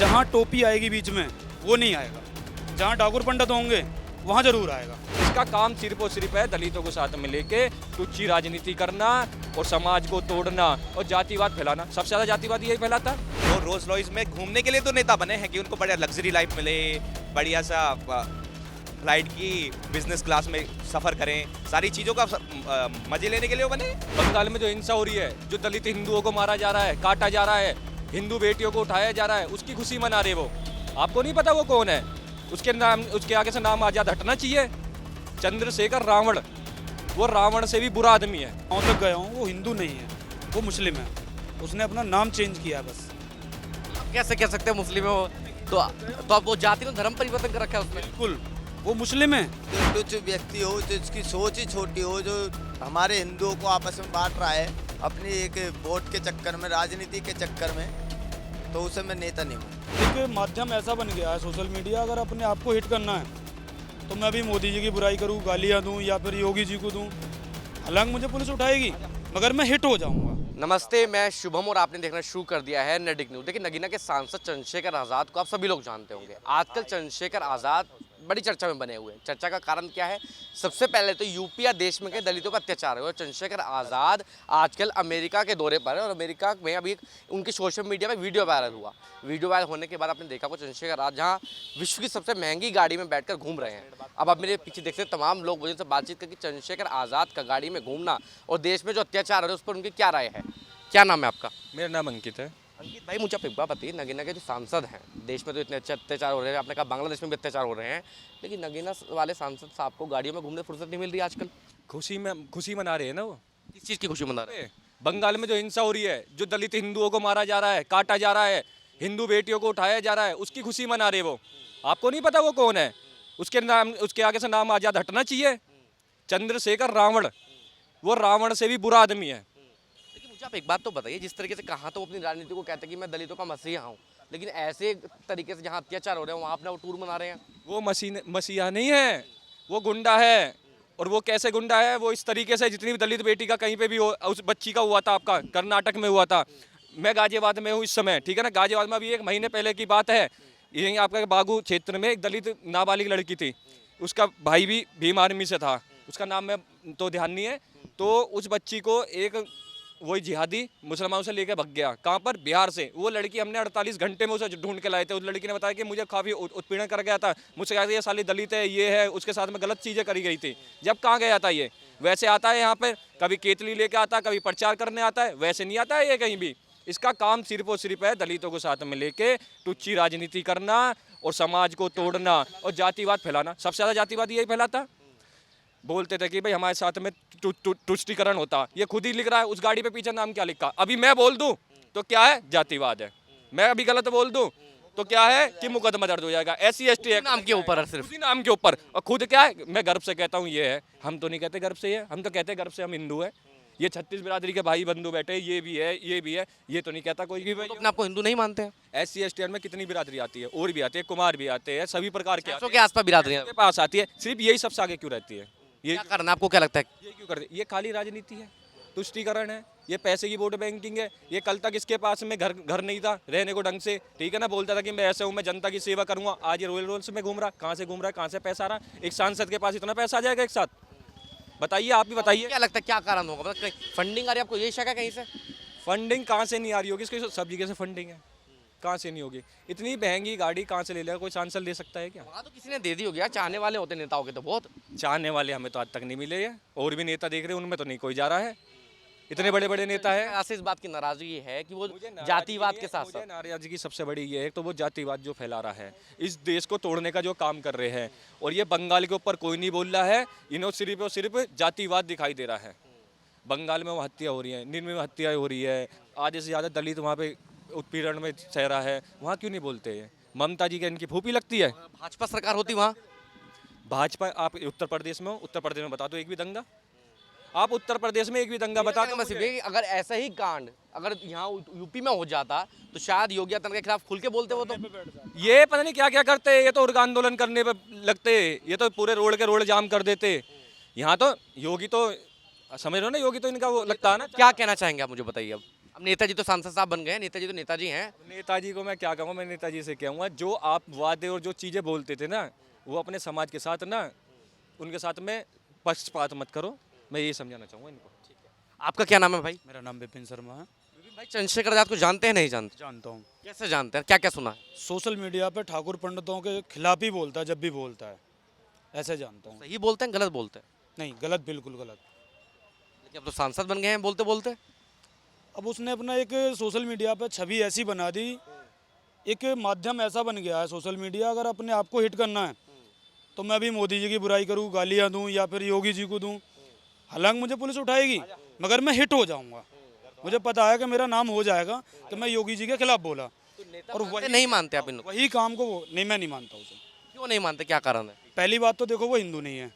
जहाँ टोपी आएगी बीच में वो नहीं आएगा, जहाँ ठाकुर पंडित होंगे वहाँ जरूर आएगा। इसका काम सिर्फ और सिर्फ है दलितों को साथ में लेके टुच्ची राजनीति करना और समाज को तोड़ना और जातिवाद फैलाना। सबसे ज्यादा जातिवाद यही फैलाता। वो रोज रॉयस में घूमने के लिए तो नेता बने हैं कि उनको बढ़िया लग्जरी लाइफ मिले, बढ़िया सा फ्लाइट की बिजनेस क्लास में सफर करें, सारी चीजों का मजे लेने के लिए वो बने। बंगाल में जो हिंसा हो रही है, जो दलित हिंदुओं को मारा जा रहा है, काटा जा रहा है, हिंदू बेटियों को उठाया जा रहा है, उसकी खुशी मना रहे वो। आपको नहीं पता वो कौन है? उसके नाम, उसके आगे से नाम आजाद हटना चाहिए। चंद्रशेखर रावण, वो रावण से भी बुरा आदमी है। गाँव तक गया हूँ, वो हिंदू नहीं है, वो मुस्लिम है। उसने अपना नाम चेंज किया बस। कैसे कह सकते हैं मुस्लिम है वो? तो अब वो जाति में धर्म परिवर्तन कर रखा है उसने। बिल्कुल, वो मुस्लिम है। जो कुछ व्यक्ति हो जो इसकी सोच ही छोटी हो, जो हमारे हिंदुओं को आपस में बांट रहा है अपनी एक वोट के चक्कर में, राजनीति के चक्कर में, तो उसे मैं नेता नहीं मानता। एक माध्यम ऐसा बन गया है सोशल मीडिया, अगर अपने आप को हिट करना है तो मैं भी मोदी जी की बुराई करूं, गालियां दूं या फिर योगी जी को दूं, हालांकि मुझे पुलिस उठाएगी मगर मैं हिट हो जाऊंगा। नमस्ते, मैं शुभम और आपने देखना शुरू कर दिया है नडिक न्यूज। देखिए, नगीना के सांसद चंद्रशेखर आज़ाद को आप सभी लोग जानते होंगे। आजकल चंद्रशेखर आज़ाद बड़ी चर्चा में बने हुए हैं। चर्चा का कारण क्या है? सबसे पहले तो यूपी या देश में के दलितों का अत्याचार है और चंद्रशेखर आज़ाद आजकल अमेरिका के दौरे पर है और अमेरिका में अभी उनकी सोशल मीडिया में वीडियो वायरल हुआ। वीडियो वायरल होने के बाद आपने देखा को चंद्रशेखर आज़ाद जहाँ विश्व की सबसे महंगी गाड़ी में बैठकर घूम रहे हैं। अब आप मेरे पीछे देखते हैं तमाम लोग मुझे से बातचीत करके चंद्रशेखर आज़ाद का गाड़ी में घूमना और देश में जो अत्याचार हो रहे हैं उस पर उनकी क्या राय है। क्या नाम है आपका? मेरा नाम अंकित है। अंकित भाई, मुझे आप एक बात बताइए, नगीना के जो सांसद हैं, देश में तो इतने अच्छे अत्याचार हो रहे हैं, आपने कहा बांग्लादेश में भी अत्याचार हो रहे हैं, लेकिन नगीना वाले सांसद साहब को गाड़ियों में घूमने फुर्सत नहीं मिल रही आजकल। खुशी मना रहे हैं ना वो। किस चीज़ की खुशी मना रहे हैं? बंगाल में जो हिंसा हो रही है, जो दलित हिंदुओं को मारा जा रहा है, काटा जा रहा है, हिंदू बेटियों को उठाया जा रहा है, उसकी खुशी मना रहे वो। आपको नहीं पता वो कौन है? उसके नाम, उसके आगे से नाम आजाद हटना चाहिए। चंद्रशेखर रावण, वो रावण से भी बुरा आदमी है। लेकिन मुझे आप एक बात तो बताइए, जिस तरीके से कहा तो वो अपनी राजनीति को कहते हैं कि मैं दलितों का मसीहा हूँ, लेकिन ऐसे तरीके से जहाँ अत्याचार हो रहे हैं वहाँ अपना वो टूर मना रहे हैं। वो मसीहा नहीं है, वो गुंडा है। और वो कैसे गुंडा है? वो इस तरीके से, जितनी भी दलित बेटी का कहीं पे भी हो, उस बच्ची का हुआ था, आपका कर्नाटक में हुआ था। मैं गाजियाबाद में हूँ इस समय, ठीक है ना। गाजियाबाद में अभी 1 महीने पहले की बात है, यहीं आपका बागू क्षेत्र में एक दलित नाबालिग लड़की थी, उसका भाई भी भीम आर्मी से था, उसका नाम मैं तो ध्यान नहीं है। तो उस बच्ची को एक वही जिहादी मुसलमानों से लेकर भग गया। कहाँ पर? बिहार से। वो लड़की हमने 48 घंटे में उसे ढूंढ के लाए थे। उस लड़की ने बताया कि मुझे काफ़ी उत्पीड़न कर गया था, मुझसे कहा ये साली दलित है, ये है, उसके साथ में गलत चीज़ें करी गई थी। जब कहाँ गया था ये? वैसे आता है यहाँ पर, कभी केतली लेके आता है, कभी प्रचार करने आता है, वैसे नहीं आता है ये कहीं भी। इसका काम सिर्फ और सिर्फ है दलितों को साथ में लेके टुच्ची राजनीति करना और समाज को तोड़ना और जातिवाद फैलाना। सबसे ज़्यादा जातिवाद यही फैलाता। बोलते थे कि भाई हमारे साथ में तुष्टीकरण होता, ये खुद ही लिख रहा है। उस गाड़ी पे पीछे नाम क्या लिखा? अभी मैं बोल दूं तो क्या है? जातिवाद है। मैं अभी गलत बोल दूं तो क्या है कि मुकदमा दर्ज हो जाएगा। SC/ST एक्ट नाम के ऊपर है, सिर्फ उसी नाम के ऊपर। और खुद क्या है? मैं गर्व से कहता हूँ ये है। हम तो नहीं कहते गर्व से ये, हम तो कहते गर्व से हम हिंदू है। ये 36 बिरादरी के भाई बंधु बैठे, ये भी है, ये भी है, ये तो नहीं कहता कोई भी। तो अपने आपको हिंदू नहीं मानते हैं? SC/ST में कितनी बिरादरी आती है? और भी आती है, कुमार भी आते हैं, सभी प्रकार के के आसपास बिरादरियां के पास आती है। सिर्फ यही सबसे आगे क्यों रहती है? ये क्या कारण है? आपको क्या लगता है? ये क्यों करते? ये खाली राजनीति है, तुष्टीकरण है, ये पैसे की वोट बैंकिंग है। ये कल तक इसके पास में घर नहीं था रहने को ढंग से, ठीक है ना। बोलता था कि मैं ऐसे हूँ, मैं जनता की सेवा करूंगा। आज ये रॉयल रोल्स में घूम रहा। कहाँ से घूम रहा है? कहाँ से पैसा आ रहा है? एक सांसद के पास इतना पैसा आ जाएगा एक साथ? बताइए, आप भी बताइए। क्या लगता है क्या कारण होगा? मतलब फंडिंग आ रही है आपको, ये शक है कहीं से? फंडिंग कहाँ से नहीं आ रही होगी? इसकी सब जगह से फंडिंग है, कहाँ से नहीं होगी? इतनी महंगी गाड़ी कहाँ से ले लेगा? कोई सांसद ले सकता है क्या? वहाँ तो किसी ने दे दी होगी यार। चाहने वाले होते नेताओं के तो बहुत। चाहने वाले हमें तो आज तक नहीं मिले हैं। और भी नेता देख रहे हैं, उनमें तो नहीं कोई जा रहा है। इतने बड़े बड़े नेता है। ऐसे इस बात की नाराजगी है कि वो जातिवाद के साथ साथ नाराजगी सबसे बड़ी ये है तो वो जातिवाद जो फैला रहा है, इस देश को तोड़ने का जो काम कर रहे हैं। और ये बंगाल के ऊपर कोई नहीं बोल रहा है, इन्हों सिर्फ और सिर्फ जातिवाद दिखाई दे रहा है। बंगाल में वो हत्या हो रही है, निर्मम में हत्या हो रही है, आधे से ज़्यादा दलित वहाँ पे उत्पीड़न में सह रहा है। वहाँ क्यों नहीं बोलते हैं? ममता जी का इनकी फूफी लगती है। भाजपा सरकार होती वहाँ। भाजपा, आप उत्तर प्रदेश में हो, उत्तर प्रदेश में बता दो एक भी दंगा। आप उत्तर प्रदेश में एक भी दंगा बता दो मुझे। अगर ऐसा ही कांड अगर यहाँ यूपी में हो जाता तो शायद योगी आदित्यनाथ के खिलाफ खुल के बोलते वो तो। ये पता नहीं क्या क्या करते, ये तो उर्गा आंदोलन करने पे लगते, ये तो पूरे रोड के रोड जाम कर देते। यहाँ तो योगी तो समझ रहे हो ना, योगी तो इनका वो लगता है ना। क्या कहना चाहेंगे आप मुझे बताइए। अब अब नेताजी तो सांसद साहब बन गए हैं, नेताजी तो नेताजी हैं। नेताजी को मैं क्या कहूँगा, मैं नेताजी से कहूँगा जो आप वादे और जो चीज़ें बोलते थे ना, वो अपने समाज के साथ ना, उनके साथ में पक्षपात मत करो, मैं यही समझाना चाहूँगा इनको। आपका क्या नाम है भाई? मेरा नाम विपिन शर्मा है। भाई चंद्रशेखर आजाद को जानते हैं नहीं जानते? जानता हूँ। कैसे जानते हैं, क्या क्या सुना है? सोशल मीडिया पे ठाकुर पंडितों के खिलाफ ही बोलता है, जब भी बोलता है ऐसे जानता हूँ। सही बोलते हैं गलत बोलते हैं? नहीं, गलत, बिल्कुल गलत। लेकिन अब तो सांसद बन गए हैं बोलते बोलते। अब उसने अपना एक सोशल मीडिया पे छवि ऐसी बना दी, एक माध्यम ऐसा बन गया है सोशल मीडिया। अगर अपने आप को हिट करना है तो मैं भी मोदी जी की बुराई करूँ, गालियाँ दूँ, या फिर योगी जी को दूँ। हालांकि मुझे पुलिस उठाएगी, मगर मैं हिट हो जाऊँगा। मुझे पता है कि मेरा नाम हो जाएगा कि मैं योगी जी के खिलाफ बोला। और वही नहीं मानते आप इन लोग? वही काम को वो नहीं, मैं नहीं मानता उसे। क्यों नहीं मानते, क्या कारण है? पहली बात तो देखो, वो हिंदू नहीं है।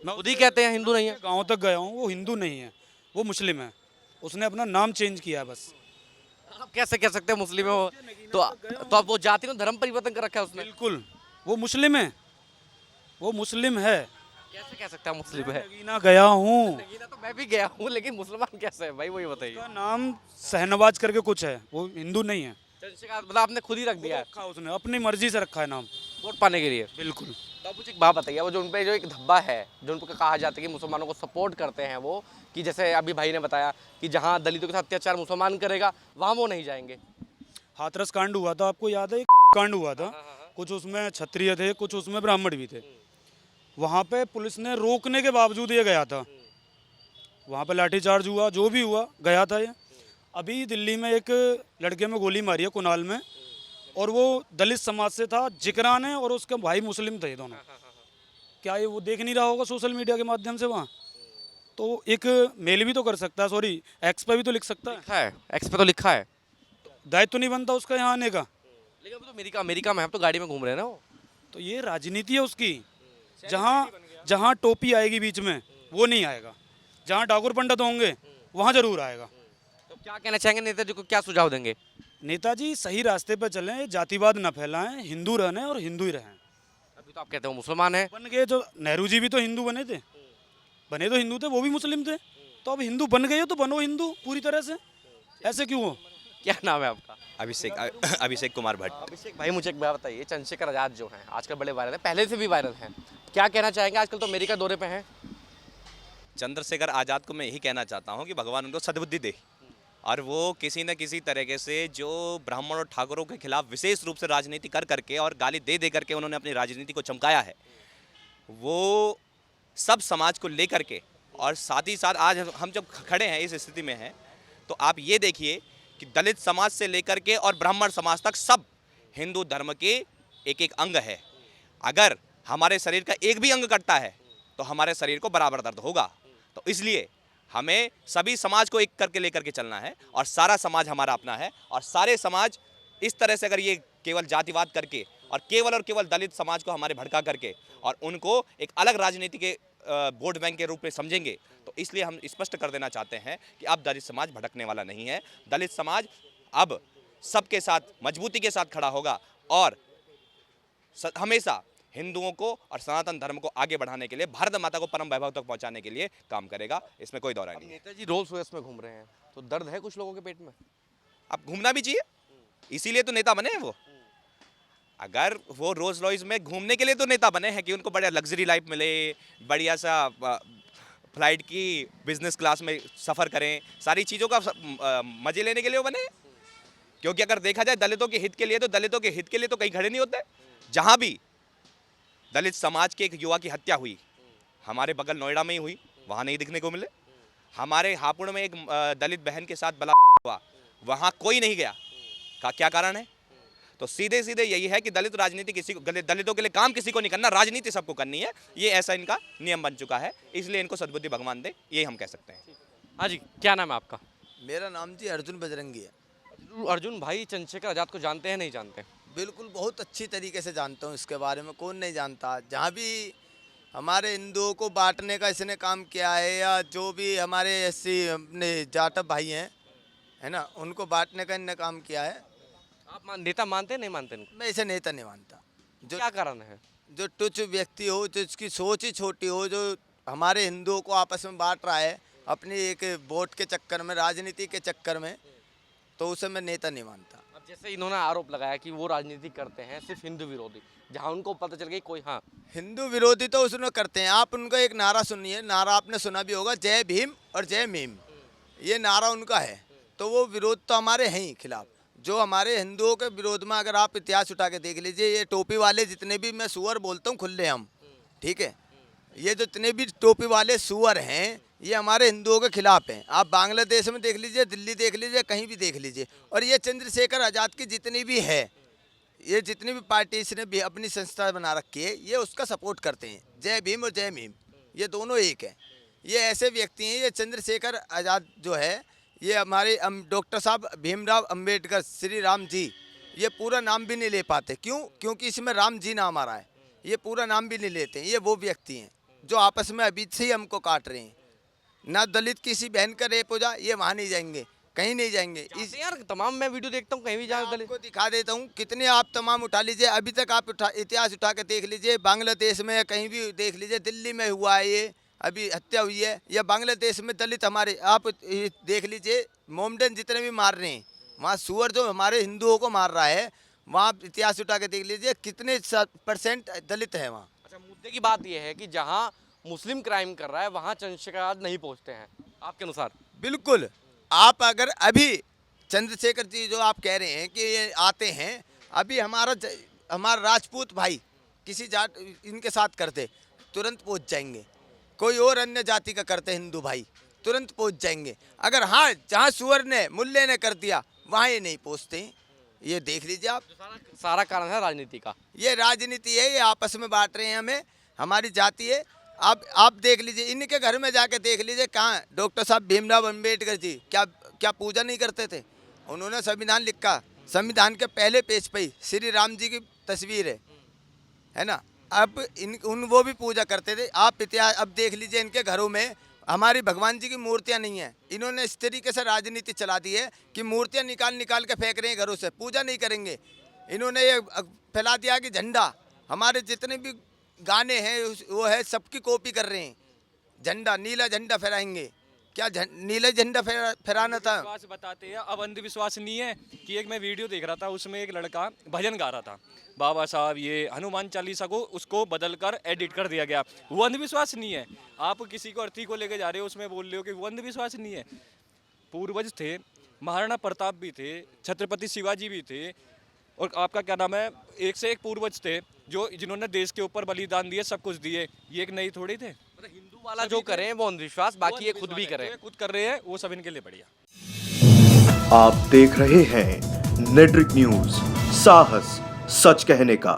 मैं खुद ही कहते हैं हिंदू नहीं है। गांव तक गया हूँ, वो हिंदू नहीं है, वो मुस्लिम है। उसने अपना नाम चेंज किया है बस। आप कैसे कह सकते हैं मुस्लिम है वो? तो अब वो जाति में धर्म परिवर्तन कर रखा है उसने। बिल्कुल, वो मुस्लिम है, वो मुस्लिम है। कैसे कह सकते हैं मुस्लिम है? नगीना गया हूँ, नगीना तो मैं भी गया हूँ, लेकिन मुसलमान कैसे है भाई, वही बताइए। उसका नाम शहनवाज करके कुछ है, वो हिंदू नहीं है। चंद्रशेखर मतलब आपने खुद ही रख दिया है रखा उसने, अपनी मर्जी से रखा है नाम। वोट पाने के लिए? बिल्कुल। तो आप मुझे एक बात बताइए, वो जो उन पे जो एक धब्बा है, जो उन पर कहा जाता है कि मुसलमानों को सपोर्ट करते हैं वो, कि जैसे अभी भाई ने बताया कि जहाँ दलितों के साथ अत्याचार मुसलमान करेगा वहाँ वो नहीं जाएंगे। हाथरस कांड हुआ था, आपको याद है? कांड हुआ था, कुछ उसमें क्षत्रिय थे, कुछ उसमें ब्राह्मण भी थे। वहाँ पे पुलिस ने रोकने के बावजूद ये गया था, वहाँ पे लाठीचार्ज हुआ, जो भी हुआ गया था ये। अभी दिल्ली में एक लड़के में गोली मारी है कुनाल में, और वो दलित समाज से था, जिक्रान है, और उसके भाई मुस्लिम थे दोनों। क्या ये वो देख नहीं रहा होगा सोशल मीडिया के माध्यम से? वहाँ तो एक मेल भी तो कर सकता है, सॉरी एक्स पे भी तो लिख सकता है। लिखा है, एक्स पे तो लिखा है। दायित्व तो नहीं बनता उसका यहाँ आने का। लेकिन वो तो अमेरिका में, हम तो गाड़ी में घूम रहे हैं ना वो। तो ये राजनीति है उसकी। जहाँ टोपी आएगी बीच में वो नहीं आएगा, जहाँ ठाकुर पंडित होंगे वहाँ जरूर आएगा। तो क्या कहना चाहेंगे नेताजी को, क्या सुझाव देंगे? नेताजी सही रास्ते पर चलें, जातिवाद न फैलाएं, हिंदू रहने और हिंदू ही रहें। अभी तो आप कहते हो मुसलमान है। बन गए जो नेहरू जी भी तो हिंदू बने थे, बने तो हिंदू थे, वो भी मुस्लिम थे। तो अब हिंदू बन गए हो तो बनो हिंदू पूरी तरह से, ऐसे क्यों हो? क्या नाम है आपका? अभिषेक कुमार भट्ट। अभिषेक भाई, मुझे एक बात बताइए, चंद्रशेखर आजाद जो हैं आजकल बड़े वायरल है, पहले से भी वायरल हैं, क्या कहना चाहेंगे? आजकल तो अमेरिका दौरे पे हैं। चंद्रशेखर आज़ाद को मैं यही कहना चाहता हूँ कि भगवान उनको सद्बुद्धि दे, और वो किसी न किसी तरीके से जो ब्राह्मण और ठाकुरों के खिलाफ विशेष रूप से राजनीति कर करके और गाली दे दे करके उन्होंने अपनी राजनीति को चमकाया है, वो सब समाज को लेकर के, और साथ ही साथ आज हम जब खड़े हैं इस स्थिति में हैं, तो आप ये देखिए कि दलित समाज से लेकर के और ब्राह्मण समाज तक सब हिंदू धर्म के एक एक अंग है। अगर हमारे शरीर का एक भी अंग कटता है तो हमारे शरीर को बराबर दर्द होगा। तो इसलिए हमें सभी समाज को एक करके लेकर के चलना है, और सारा समाज हमारा अपना है, और सारे समाज इस तरह से अगर ये केवल जातिवाद करके और केवल दलित समाज को हमारे भड़का करके और उनको एक अलग राजनीति के वोट बैंक के रूप में समझेंगे, तो इसलिए हम स्पष्ट कर देना चाहते हैं कि अब दलित समाज भटकने वाला नहीं है। दलित समाज अब सबके साथ मजबूती के साथ खड़ा होगा और हमेशा हिंदुओं को और सनातन धर्म को आगे बढ़ाने के लिए, भारत माता को परम वैभव तक पहुंचाने के लिए काम करेगा। इसमें कोई दौरा नहीं है। नेताजी रोल्स रॉयस में घूम रहे हैं, तो दर्द है कुछ लोगों के पेट में? अब घूमना भी चाहिए, इसीलिए तो नेता बने हैं वो। अगर वो रोज रॉयस में घूमने के लिए तो नेता बने हैं कि उनको बढ़िया लग्जरी लाइफ मिले, बढ़िया सा फ्लाइट की बिजनेस क्लास में सफ़र करें, सारी चीज़ों का मज़े लेने के लिए वो बने हैं। क्योंकि अगर देखा जाए दलितों के हित के लिए, तो दलितों के हित के लिए तो कहीं खड़े नहीं होते। जहाँ भी दलित समाज के एक युवा की हत्या हुई, हमारे बगल नोएडा में ही हुई, वहाँ नहीं दिखने को मिले। हमारे हापुड़ में एक दलित बहन के साथ बलात्कार हुआ, वहाँ कोई नहीं गया। क्या कारण है? तो सीधे सीधे यही है कि दलित राजनीति किसी को, दलितों के लिए काम किसी को नहीं करना, राजनीति सबको करनी है। ये ऐसा इनका नियम बन चुका है, इसलिए इनको सद्बुद्धि भगवान दे, यही हम कह सकते हैं। हाँ जी, क्या नाम है आपका? मेरा नाम जी अर्जुन बजरंगी है। अर्जुन भाई, चंद्रशेखर आजाद को जानते हैं नहीं जानते? बिल्कुल, बहुत अच्छी तरीके से जानता हूँ इसके बारे में, कौन नहीं जानता। जहाँ भी हमारे हिंदुओं को बांटने का इसने काम किया है, या जो भी हमारे ऐसे अपने जाटव भाई हैं, है ना, उनको बांटने का इनने काम किया है। आप नेता मानते हैं नहीं मानते इनको? मैं इसे नेता नहीं मानता। जो क्या कारण है? जो तुच्छ व्यक्ति हो, जो इसकी सोच ही छोटी हो, जो हमारे हिंदुओं को आपस में बांट रहा है अपनी एक वोट के चक्कर में, राजनीति के चक्कर में, तो उसे मैं नेता नहीं मानता। अब जैसे इन्होंने आरोप लगाया कि वो राजनीति करते हैं सिर्फ हिंदू विरोधी, जहाँ उनको पता चल गई कोई हाँ हिंदू विरोधी तो उसने करते हैं। आप उनका एक नारा सुनिए, नारा आपने सुना भी होगा, जय भीम और जय मीम, ये नारा उनका है। तो वो विरोध तो हमारे हैं ही खिलाफ। जो हमारे हिंदुओं के विरोध में अगर आप इतिहास उठा के देख लीजिए, ये टोपी वाले जितने भी, मैं सुअर बोलता हूँ खुले हम, ठीक है, ये जितने भी टोपी वाले सुअर हैं ये हमारे हिंदुओं के खिलाफ हैं। आप बांग्लादेश में देख लीजिए, दिल्ली देख लीजिए, कहीं भी देख लीजिए। और ये चंद्रशेखर आज़ाद की जितनी भी है, ये जितनी भी पार्टी इसने भी अपनी संस्था बना रखी है, ये उसका सपोर्ट करते हैं। जय भीम और जय मीम ये दोनों एक है। ये ऐसे व्यक्ति हैं, ये चंद्रशेखर आज़ाद जो है, ये हमारे डॉक्टर साहब भीमराव अंबेडकर श्री राम जी, ये पूरा नाम भी नहीं ले पाते। क्यों? क्योंकि इसमें राम जी नाम आ रहा है, ये पूरा नाम भी नहीं लेते हैं। ये वो व्यक्ति हैं जो आपस में अभी से ही हमको काट रहे हैं। ना दलित किसी बहन का रेप हो जाए, ये वहाँ नहीं जाएंगे, कहीं नहीं जाएंगे। इस यार तमाम मैं वीडियो देखता हूँ कहीं भी जहाँ दलित आपको दिखा देता हूँ, कितने आप तमाम उठा लीजिए, अभी तक आप इतिहास उठा के देख लीजिए, बांग्लादेश में कहीं भी देख लीजिए, दिल्ली में हुआ है ये अभी हत्या हुई है, या बांग्लादेश में दलित हमारे, आप देख लीजिए मोमडन जितने भी मार रहे हैं, वहाँ सुअर जो हमारे हिंदुओं को मार रहा है, वहाँ इतिहास उठा के देख लीजिए कितने % दलित है वहाँ। अच्छा, मुद्दे की बात यह है कि जहाँ मुस्लिम क्राइम कर रहा है वहाँ चंद्रशेखर आज़ाद नहीं पहुँचते हैं आपके अनुसार? बिल्कुल। आप अगर अभी चंद्रशेखर जी जो आप कह रहे हैं कि ये आते हैं, अभी हमारा राजपूत भाई किसी जाट इनके साथ करते तुरंत पहुंच जाएंगे, कोई और अन्य जाति का करते हिंदू भाई तुरंत पहुंच जाएंगे। अगर हाँ जहाँ सुअर ने मुल्ले ने कर दिया वहाँ ये नहीं पहुँचते। ये देख लीजिए आप, सारा कारण है राजनीति का। ये राजनीति है, ये आपस में बांट रहे हैं हमें, हमारी जाति है। आप देख लीजिए, इनके घर में जाके देख लीजिए, कहाँ डॉक्टर साहब भीमराव अंबेडकर जी क्या पूजा नहीं करते थे? उन्होंने संविधान लिखा, संविधान के पहले पेज पे ही श्री राम जी की तस्वीर है ना। अब वो भी पूजा करते थे। आप इतिहास अब देख लीजिए, इनके घरों में हमारी भगवान जी की मूर्तियां नहीं है। इन्होंने इस तरीके से राजनीति चला दी है कि मूर्तियां निकाल के फेंक रहे हैं घरों से, पूजा नहीं करेंगे। इन्होंने ये फैला दिया कि झंडा, हमारे जितने भी गाने हैं वो है सबकी कॉपी कर रहे हैं। झंडा, नीला झंडा फहराएंगे, क्या नीला झंडा फहराना था? विश्वास बताते हैं, अब अंधविश्वास नहीं है कि एक मैं वीडियो देख रहा था, उसमें एक लड़का भजन गा रहा था, बाबा साहब ये हनुमान चालीसा को उसको बदलकर एडिट कर दिया गया, वो अंधविश्वास नहीं है। आप किसी को अर्थी को लेके जा रहे हो, उसमें बोल रहे हो कि वो अंधविश्वास नहीं है। पूर्वज थे, महाराणा प्रताप भी थे, छत्रपति शिवाजी भी थे, और आपका क्या नाम है, एक से एक पूर्वज थे जो जिन्होंने देश के ऊपर बलिदान दिए, सब कुछ दिए। ये एक नई थोड़ी थे। मतलब हिंदू वाला जो करें वो अंधविश्वास, बाकी ये खुद भी करें, खुद कर रहे हैं, वो सब इनके लिए बढ़िया। आप देख रहे हैं नेट्रिक न्यूज, साहस सच कहने का।